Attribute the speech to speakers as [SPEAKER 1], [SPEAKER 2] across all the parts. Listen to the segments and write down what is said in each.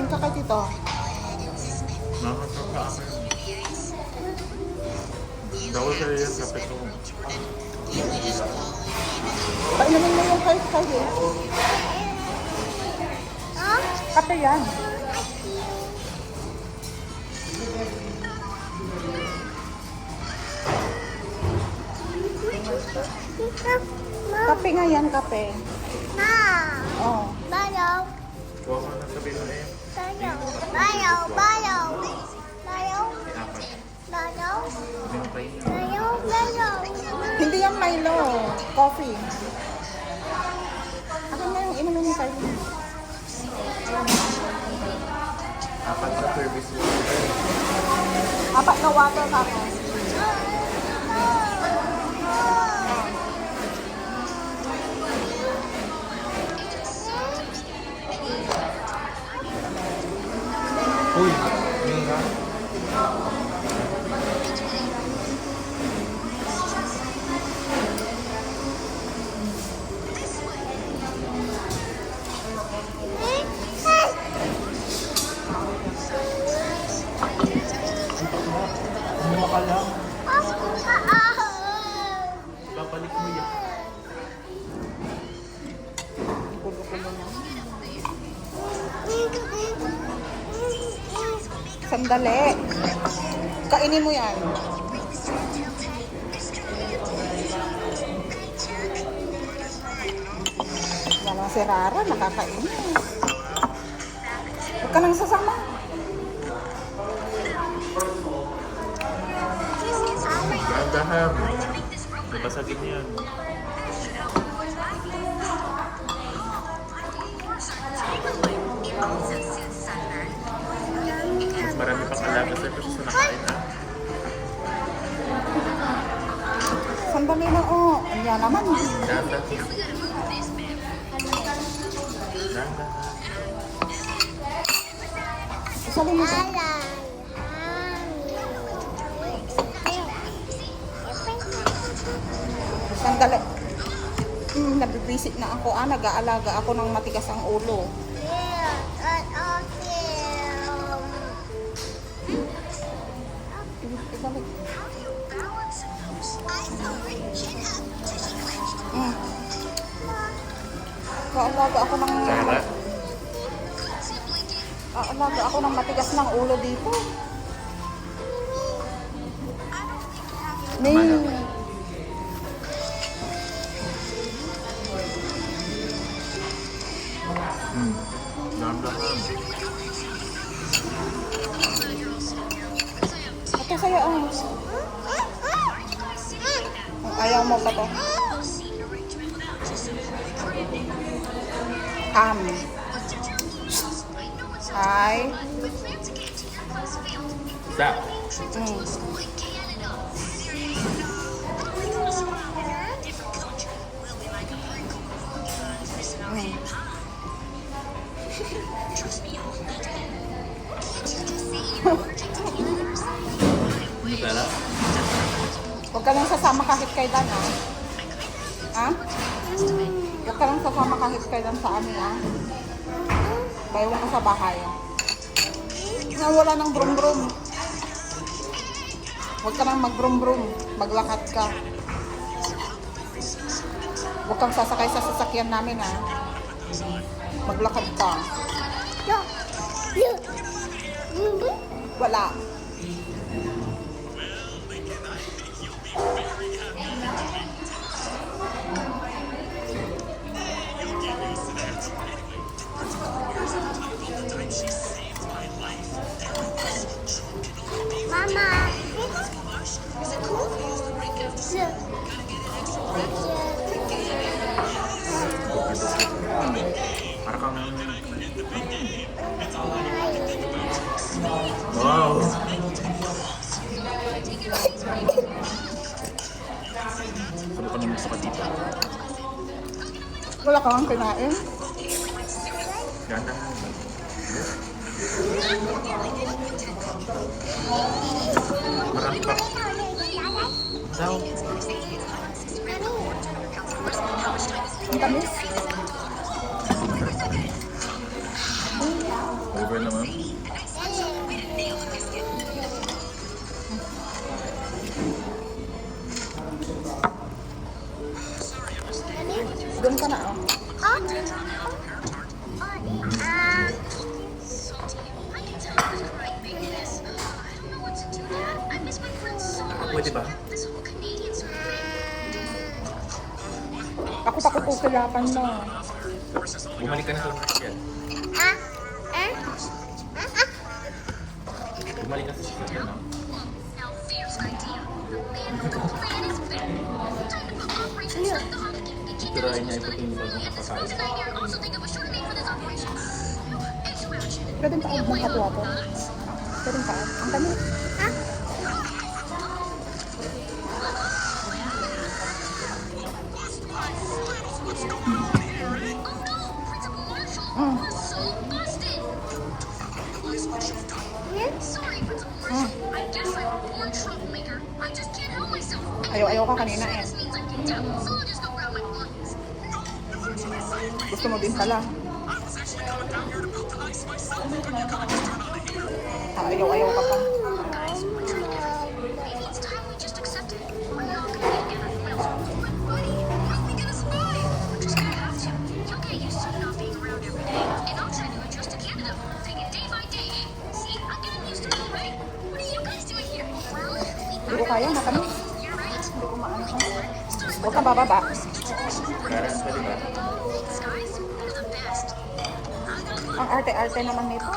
[SPEAKER 1] ka kay Tito.
[SPEAKER 2] Nakakasama ako. Daw sa yan, kapit ko.
[SPEAKER 1] Painumin mo yung kahit kayo. Kape yan. Kape nga yan, kape. Oh.
[SPEAKER 3] Bayaw.
[SPEAKER 2] Kuha ko na sabi na eh.
[SPEAKER 3] Bayaw. Bayaw. Bayaw. Bayaw.
[SPEAKER 2] Apat.
[SPEAKER 3] Bayaw.
[SPEAKER 2] Pinapay niya.
[SPEAKER 3] Bayaw. Bayaw.
[SPEAKER 1] Hindi yan Milo. Coffee. Akin na yung inumin ni Carly.
[SPEAKER 2] Apat na service water.
[SPEAKER 1] Apat na water tapos.
[SPEAKER 2] Uy, yun nga. Kumuha ka lang. Babalik mo yan.
[SPEAKER 1] Kulo-kulo na. Sandali. Kainin mo yan. Wala si Rara, nakakainin. Huwag ka nang sasama.
[SPEAKER 2] Dahan-dahan. Nabasagin yan. Mas marami pang alaga sa ito sa nakain ha.
[SPEAKER 1] Sandali na, oh. Yan naman.
[SPEAKER 2] Dahan-dahan. Dahan-dahan.
[SPEAKER 1] Isali mo siya. Sandali. Nabibisit na ako. Nag-aalaga ako ng matigas ang ulo. Ibalik. Kaalaga ako ng...
[SPEAKER 2] Kaya
[SPEAKER 1] Kaalaga ako ng matigas ng ulo dito. Ning.
[SPEAKER 2] dahan-dahan.
[SPEAKER 1] Ito sa'yo, oh. Ayaw mo pa to. Hi.
[SPEAKER 2] Stop. Pera?
[SPEAKER 1] Huwag ka lang sasama kahit kailan, ha? Ha? Huwag ka lang sasama kahit kailan sa amin, ha? Bayawan ka sa bahay. Wala ng brum-brum. Huwag ka lang mag-brum-brum. Maglakad ka. Huwag kang sasakay sa sasakyan namin, ha? Maglakad ka. Wala.
[SPEAKER 3] Mama.
[SPEAKER 2] Para kang... Wow! Sabi ko naman sa dito.
[SPEAKER 1] Wala kang kinain.
[SPEAKER 2] Ganda. Marami pa. Daw.
[SPEAKER 1] Ang tamis.
[SPEAKER 2] Over naman.
[SPEAKER 1] Doon ka na, oh.
[SPEAKER 3] Oh.
[SPEAKER 2] Pwede ba?
[SPEAKER 1] Ako pa kukusilapan mo.
[SPEAKER 2] Bumalik ka na sa sasakyan.
[SPEAKER 3] Ah. Ah.
[SPEAKER 2] Bumalik ka sa sasakyan na. Tirahin niya ito yung pagkakain.
[SPEAKER 1] Pwede pa ang mga katuwa po. Pwede pa. Ang dami.
[SPEAKER 3] Ah.
[SPEAKER 1] Mm. Ayaw ka kanina eh. Gusto mo din pala. Ayaw ka pa. Hindi ko kaya, matamis. Hindi ko maano. Huwag ka bababa.
[SPEAKER 2] Parang pwede ba?
[SPEAKER 1] Ang arte-arte naman nito.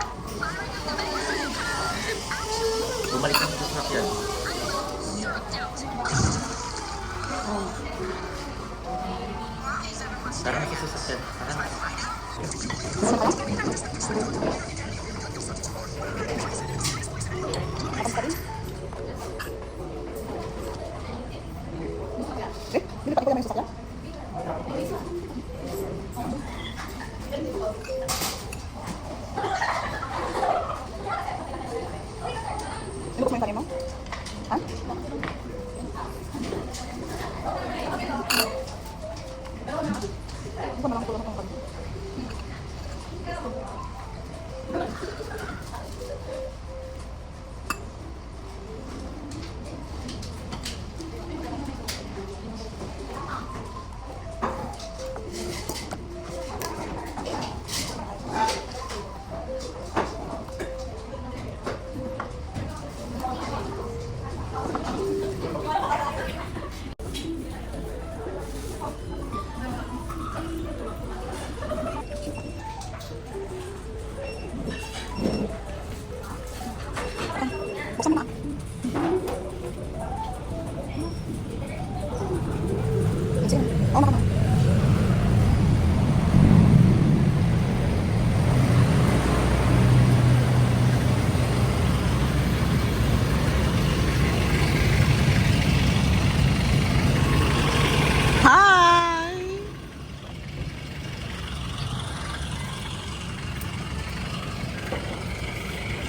[SPEAKER 2] Bumalik ka na sa sasakyan. Tara na sa sasakyan. Tara na.
[SPEAKER 1] Alam ka rin. Hindi pa ikaw naman yung sasakyan? Lubos mo yung tanim mo? Ha? Hindi ko naman tulong kung kami. Buksan mo na. Sige. Oo, maka na. Hi!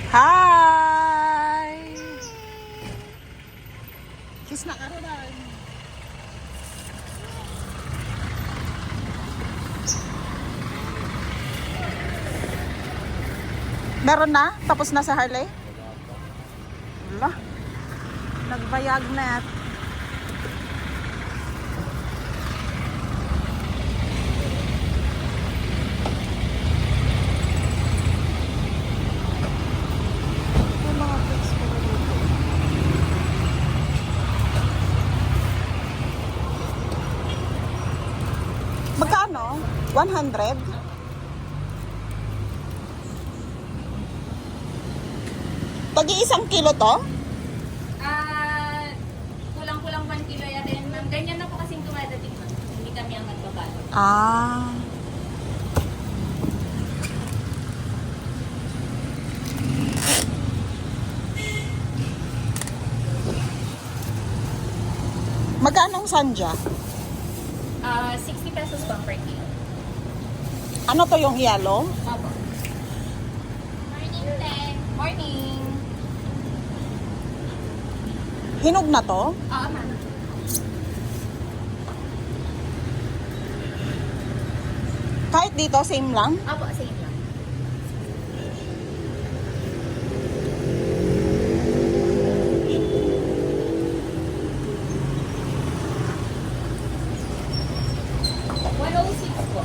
[SPEAKER 1] Hi! Kiss na ka rin. Meron na? Tapos na sa Harley? Wala. Nagbayag na. Magkano? 100? Tagi-isang kilo to?
[SPEAKER 4] Kulang-kulang 1 kilo yata yun, ma'am. Ganyan na po kasing dumadating, ma'am. Hindi kami ang nagbabalo.
[SPEAKER 1] Ah. Magkano ang sandya?
[SPEAKER 4] 60 pesos po per kilo.
[SPEAKER 1] Ano to yung yellow?
[SPEAKER 4] Opo. Morning, Te. Morning.
[SPEAKER 1] Hinog na to?
[SPEAKER 4] Oo, ma'am.
[SPEAKER 1] Kahit dito, same lang?
[SPEAKER 4] Opo, same lang. 106 po.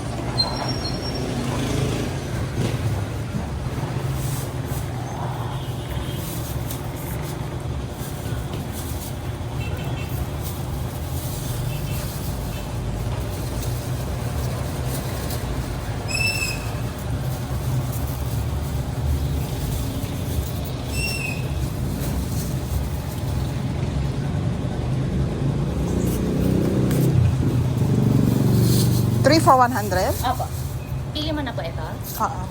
[SPEAKER 1] Three for 100?
[SPEAKER 4] Opo. Pili mo na po ito.
[SPEAKER 1] Oo.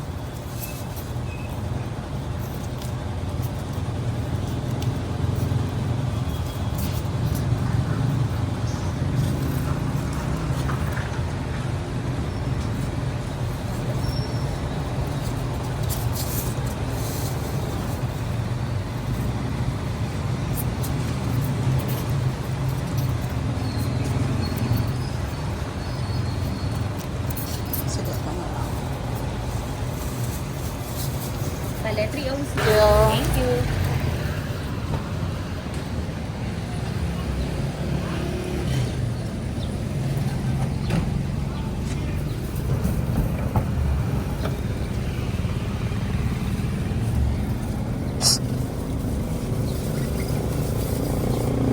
[SPEAKER 1] Sige, ito na lang.
[SPEAKER 4] Bale, 306.
[SPEAKER 1] Thank you.
[SPEAKER 4] Thank you.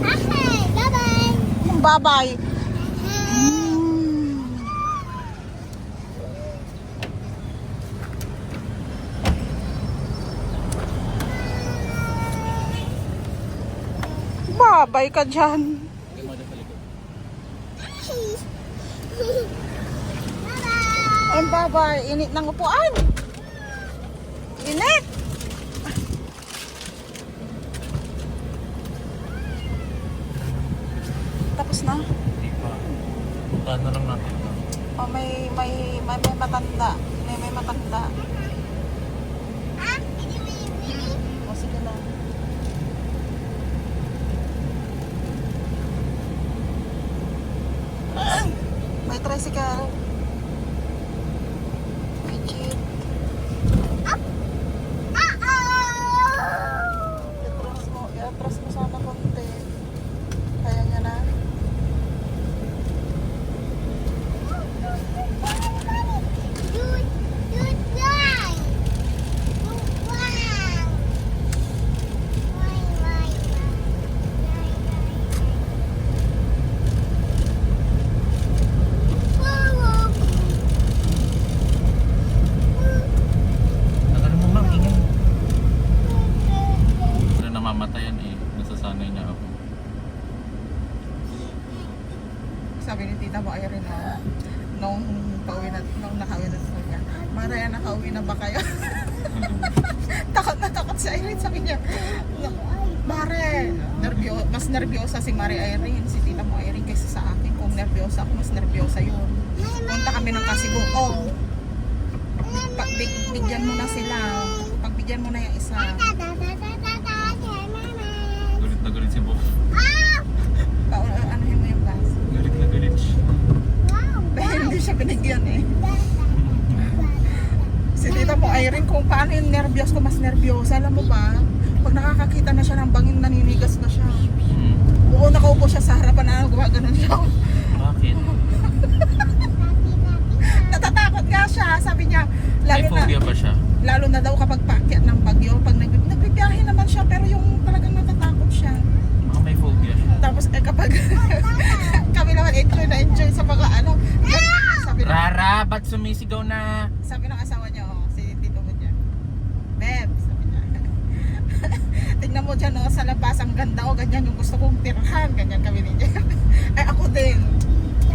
[SPEAKER 3] Okay, bye-bye.
[SPEAKER 1] Bye-bye. Bye-bye ka dyan.
[SPEAKER 3] Bye-bye.
[SPEAKER 1] Ang bye-bye. Init ng upuan. Init. Tapos na.
[SPEAKER 2] Hindi pa. Puntahan na lang natin.
[SPEAKER 1] Oh, may matanda. May matanda.
[SPEAKER 3] Ah, ini baby.
[SPEAKER 1] O, sige na. May tricycle. May jeep. I-atras mo sana konti. Kaya niya na.
[SPEAKER 2] Nagaling mo ma'am, ingay. Pero namamatayan eh. Nasasanay niya ako.
[SPEAKER 1] Sabi ni tita mo, ay rin na, nung nakauwi na sa kanya, Maria, nakauwi na ba kayo? Takot na takot si Irene, sabi niya, Mare, mas nervyosa si Mare Irene, si tita mo Irene kaysa sa akin. Kung nervyosa ako, mas nervyosa yun. Punta kami ng Kasibuong. Bigyan mo na sila. Pagbigyan mo na yung isa.
[SPEAKER 2] Galit na galit si Bo.
[SPEAKER 1] Anuhin mo yung glass.
[SPEAKER 2] Galit na galit siya.
[SPEAKER 1] Dahil hindi siya binigyan eh. Si tita mo Irene, kung paano yung nervyos ko, mas nervyosa. Alam mo ba? Pag nakakakita na siya ng bangin, naninigas na siya. Oo, nakaupo siya sa harapan na gumaganon siya.
[SPEAKER 2] Bakit?
[SPEAKER 1] Natatakot nga siya. Sabi niya,
[SPEAKER 2] May phobia ba siya?
[SPEAKER 1] lalo na daw kapag paakyat ng bagyo. Pag nagbibiyahe naman siya, pero yung talagang natatakot siya.
[SPEAKER 2] Baka may phobia siya.
[SPEAKER 1] Tapos kapag kami naman enjoy sa mga ano. Sabi ng,
[SPEAKER 2] Rara, ba't sumisigaw na?
[SPEAKER 1] sabi ng asawa niya, oh, si tito mo dyan. Beb, sabi niya. Tingnan mo dyan, oh, sa labas, ang ganda, oh, ganyan yung gusto kong tirhan. Ganyan kami ni Jen. Ay, ako din.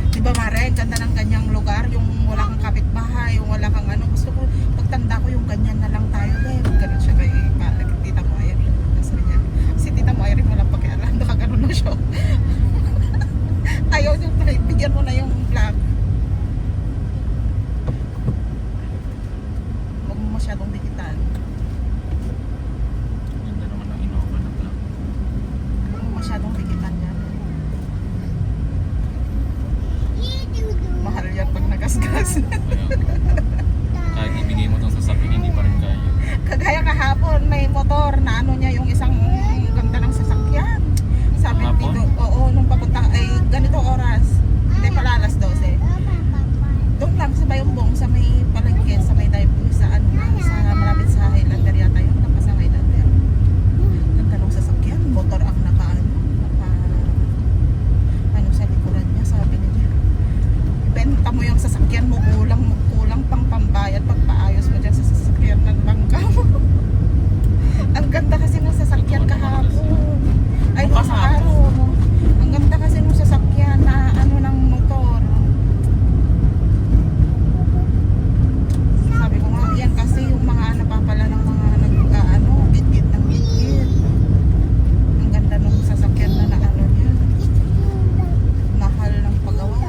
[SPEAKER 1] Diba Mare, ganda ng ganyang lugar, yung wala kang kapitbahay, yung wala kang ano, gusto ko, pagtanda ko yung ganyan na lang tayo, Beb. Ganun siya kay tita mo Irene. Sabi niya, si tita mo Irene, walang pakialam, nakaganon na siya. Ayaw niyo, bigyan mo na yung vlog. Huwag mo masyadong dikitan.
[SPEAKER 2] Ganda naman ng Innova na vlog.
[SPEAKER 1] Huwag mo masyadong dikitan yan. Mahal yan pag nagasgas.
[SPEAKER 2] Kahit ibigay mo itong sasakyan, hindi pa rin kaya.
[SPEAKER 1] Kagaya kahapon, may motor na ano niya, yung isang ganda ng sasakyan. Sabi
[SPEAKER 2] Kahapon?
[SPEAKER 1] dito, oo, nung papunta, ay ganito oras. Hindi pala alas 12. ibenta mo yung sasakyan mo, kulang pang pambayad pagpaayos mo dyan sa sasakyan ng bangka mo. Ang ganda kasi ng sasakyan kahapon. Ay, nung sa araw. Ang ganda kasi ng sasakyan na ano ng motor. Sabi ko nga, yan kasi yung mga napapala ng mga nag-ano, git-git ng git-git. Ang ganda ng sasakyan na ano niya. Mahal ng paggawa.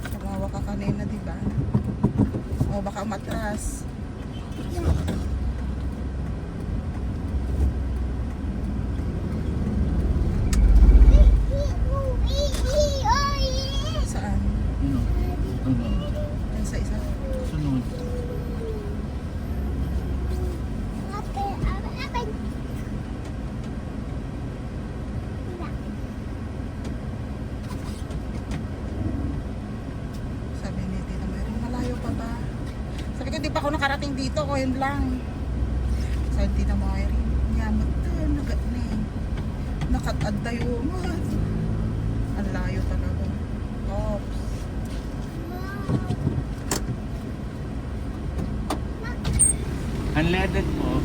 [SPEAKER 1] Tumawa ka kanina, di ba? O baka matras. Saan?
[SPEAKER 2] Ano? Ano?
[SPEAKER 1] Yan sa isa.
[SPEAKER 2] Sunod.
[SPEAKER 1] Sabi ni Tita Mary, malayo pa ba? Sabi ko, di pa ako nakarating dito, ko yun lang. Sabi ni Tita Mary, yamot ka, nakatadda yun. Ang layo talaga. Oops.
[SPEAKER 2] Unleaded po.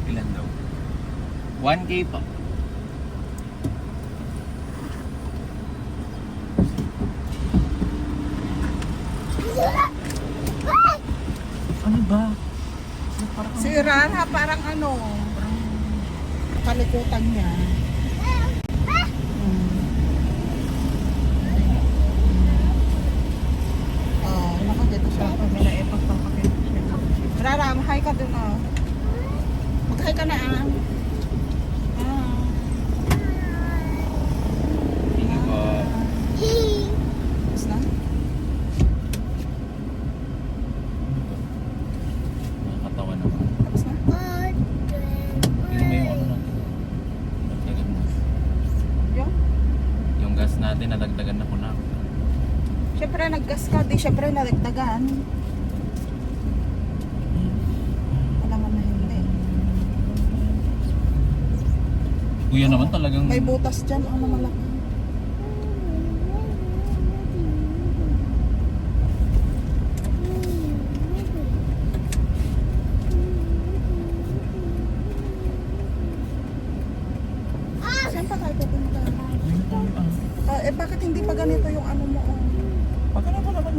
[SPEAKER 2] Ilan daw? 1K po. Ano ba? Parang
[SPEAKER 1] Si Rana, parang ano, parang kalikutan niya. Nakadito siya.
[SPEAKER 2] may naepag pang kapit.
[SPEAKER 1] Rara, hi ka dun ah. Mag-hi ka na ah.
[SPEAKER 2] Hindi po.
[SPEAKER 1] Tapos na?
[SPEAKER 2] Nakakatawa naman.
[SPEAKER 1] Tapos na?
[SPEAKER 2] Tingnan mo yung ano natin. Dagdagan mo.
[SPEAKER 1] Yung?
[SPEAKER 2] Yung gas natin, nadagdagan na po na.
[SPEAKER 1] Siyempre naggas ka, di siyempre nadagdagan. Alam na hindi.
[SPEAKER 2] Kuya naman talagang...
[SPEAKER 1] May butas dyan, ano malaki. Saan pa tayo pupunta?
[SPEAKER 2] Ayun tayo ah.
[SPEAKER 1] Bakit hindi pa ganito yung ano mo? Oh?
[SPEAKER 2] Pagkala pa naman.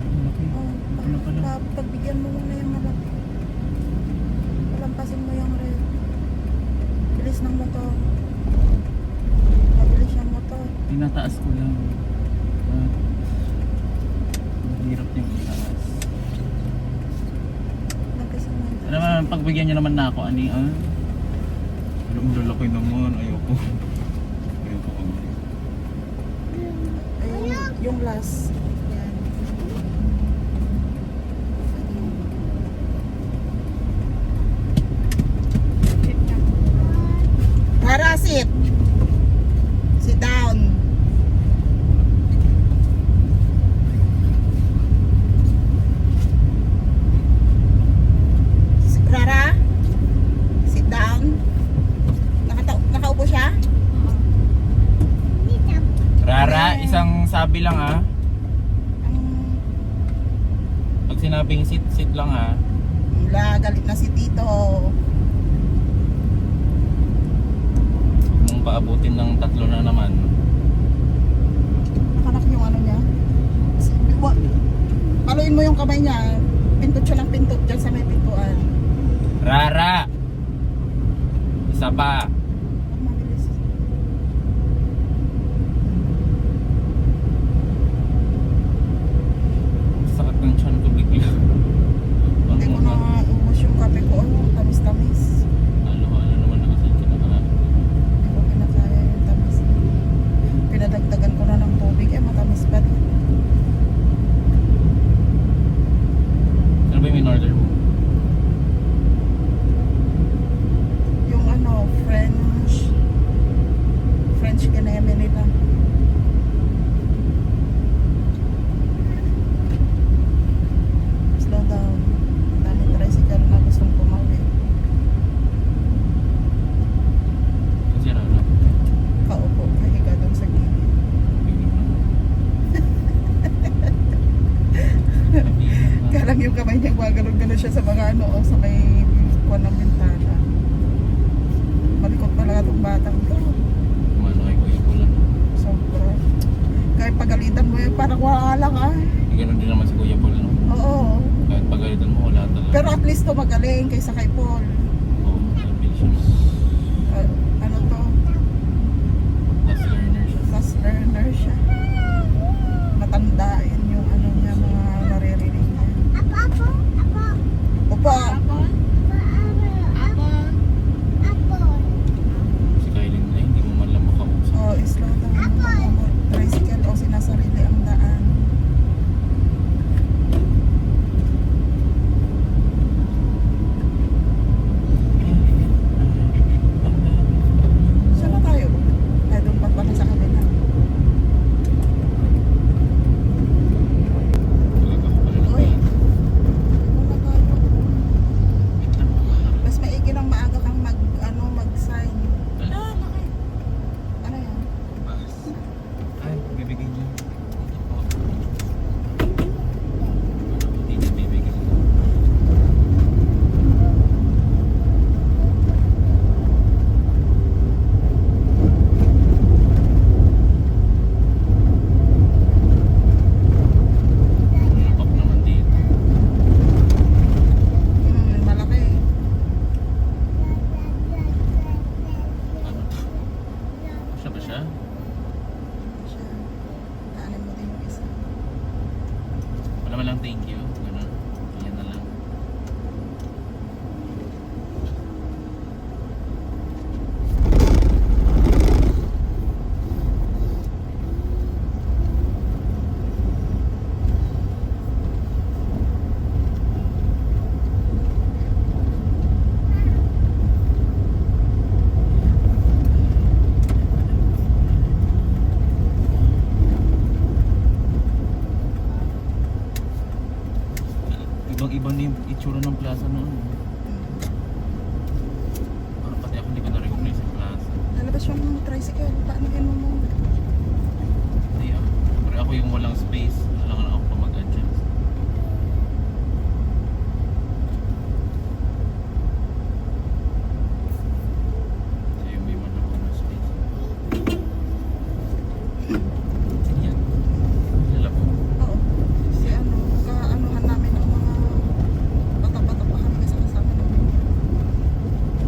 [SPEAKER 2] Malaki. Wala pa lang.
[SPEAKER 1] Pagbigyan mo muna yung malaki. Palampasin mo yung red. Bilis ng motor. Mabilis yung motor.
[SPEAKER 2] Tinataas ko lang. At mahirap yung itaas.
[SPEAKER 1] Nagkasin mo yung
[SPEAKER 2] Ano naman, pagbigyan niyo naman na ako, ani ah. Alam mo, lalaki naman. Ayoko. Ayoko ko.
[SPEAKER 1] ayun, yung last. Yan. Rara, sit. Sit down. Rara, sit down. Nakaupo siya?
[SPEAKER 2] Rara, isang sabi lang ah.
[SPEAKER 1] Ang
[SPEAKER 2] Pag sinabing sit, sit lang ah.
[SPEAKER 1] galit na si Tito.
[SPEAKER 2] Kung paabutin ng 3 na naman.
[SPEAKER 1] Nakanak yung ano niya. Paluin mo yung kamay niya. Pintot siya ng pintot dyan sa may pintuan.
[SPEAKER 2] Rara! Isa pa.
[SPEAKER 1] Huwag mabilis.
[SPEAKER 2] Sakit ng tiyan ko bigla.
[SPEAKER 1] Hindi ko na ubos yung kape ko. Oh, tamis-tamis.
[SPEAKER 2] Ano naman na kasi kinakain.
[SPEAKER 1] Hindi ko kinakaya yung tamis. Pinadagdagan ko na ng tubig. Matamis pa din.
[SPEAKER 2] Ano ba yung in-order mo?
[SPEAKER 1] Yung ano, friend kuha ng bintana. Malikot talaga itong batang to.
[SPEAKER 2] Kumano kay Kuya Paul, ano?
[SPEAKER 1] Sobra. Kahit pagalitan mo yun, parang wala lang ay.
[SPEAKER 2] Ganun din naman si Kuya Paul, no?
[SPEAKER 1] Oo.
[SPEAKER 2] Kahit pagalitan mo, wala talaga.
[SPEAKER 1] Pero at least to magaling kaysa kay Paul.
[SPEAKER 2] Oo, ambitious.
[SPEAKER 1] Ano to?
[SPEAKER 2] Last learner siya.
[SPEAKER 1] Last learner siya. Matanda yun yung ano niya, mga naririnig niya.
[SPEAKER 3] Apo.
[SPEAKER 1] Opo.
[SPEAKER 4] Apple? Apple?
[SPEAKER 2] Si Kylie na hindi mo man lang makausap.
[SPEAKER 1] Oh, slow down mo. Tricycle o sinasarili ang daan. Saan na tayo? Ay, doon pa pala sa kabila. Uy. Doon na tayo. Mas maigi ng maaga kang mag-sign. Ano yan?
[SPEAKER 2] Ay, bibigay niya. Ito po. Hindi niya bibigay. Pop naman dito.
[SPEAKER 1] Malaki.
[SPEAKER 2] Ano to? Siya ba siya?
[SPEAKER 1] Siya. Daanin mo din yung isa.
[SPEAKER 2] Wala man lang thank you. Ganun. Yan na lang. Ibang-iba na yung itsura ng plaza noon. Parang pati ako hindi ko na-recognize yung plaza.
[SPEAKER 1] Lalabas yung tricycle. Paano yun mo?
[SPEAKER 2] Hindi ah. Pero ako yung walang space. Kailangan ako pa mag-adjust. Siya yung may walang ako ng space. Sige yan. Kilala mo.
[SPEAKER 1] Oo. Si ano, kaanuhan namin ng mga bata-bata pa kami kasi kasama namin.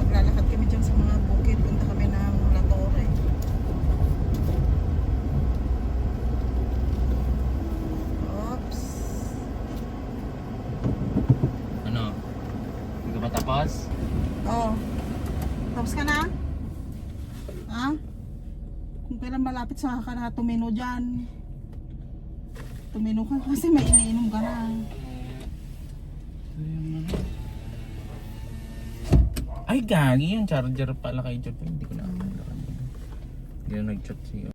[SPEAKER 1] Maglalakad kami dyan sa mga bukid. Punta kami ng La Torre. Oops.
[SPEAKER 2] Ano? Hindi ka ba tapos?
[SPEAKER 1] Oh. Tapos ka na? Ha? Kung kailan malapit sa ka na tumino dyan. Tumino ka kasi may iniinom ka na.
[SPEAKER 2] Ay, gagi yung charger pala kay Jot. Hindi ko na. Hindi na nag-chat siya.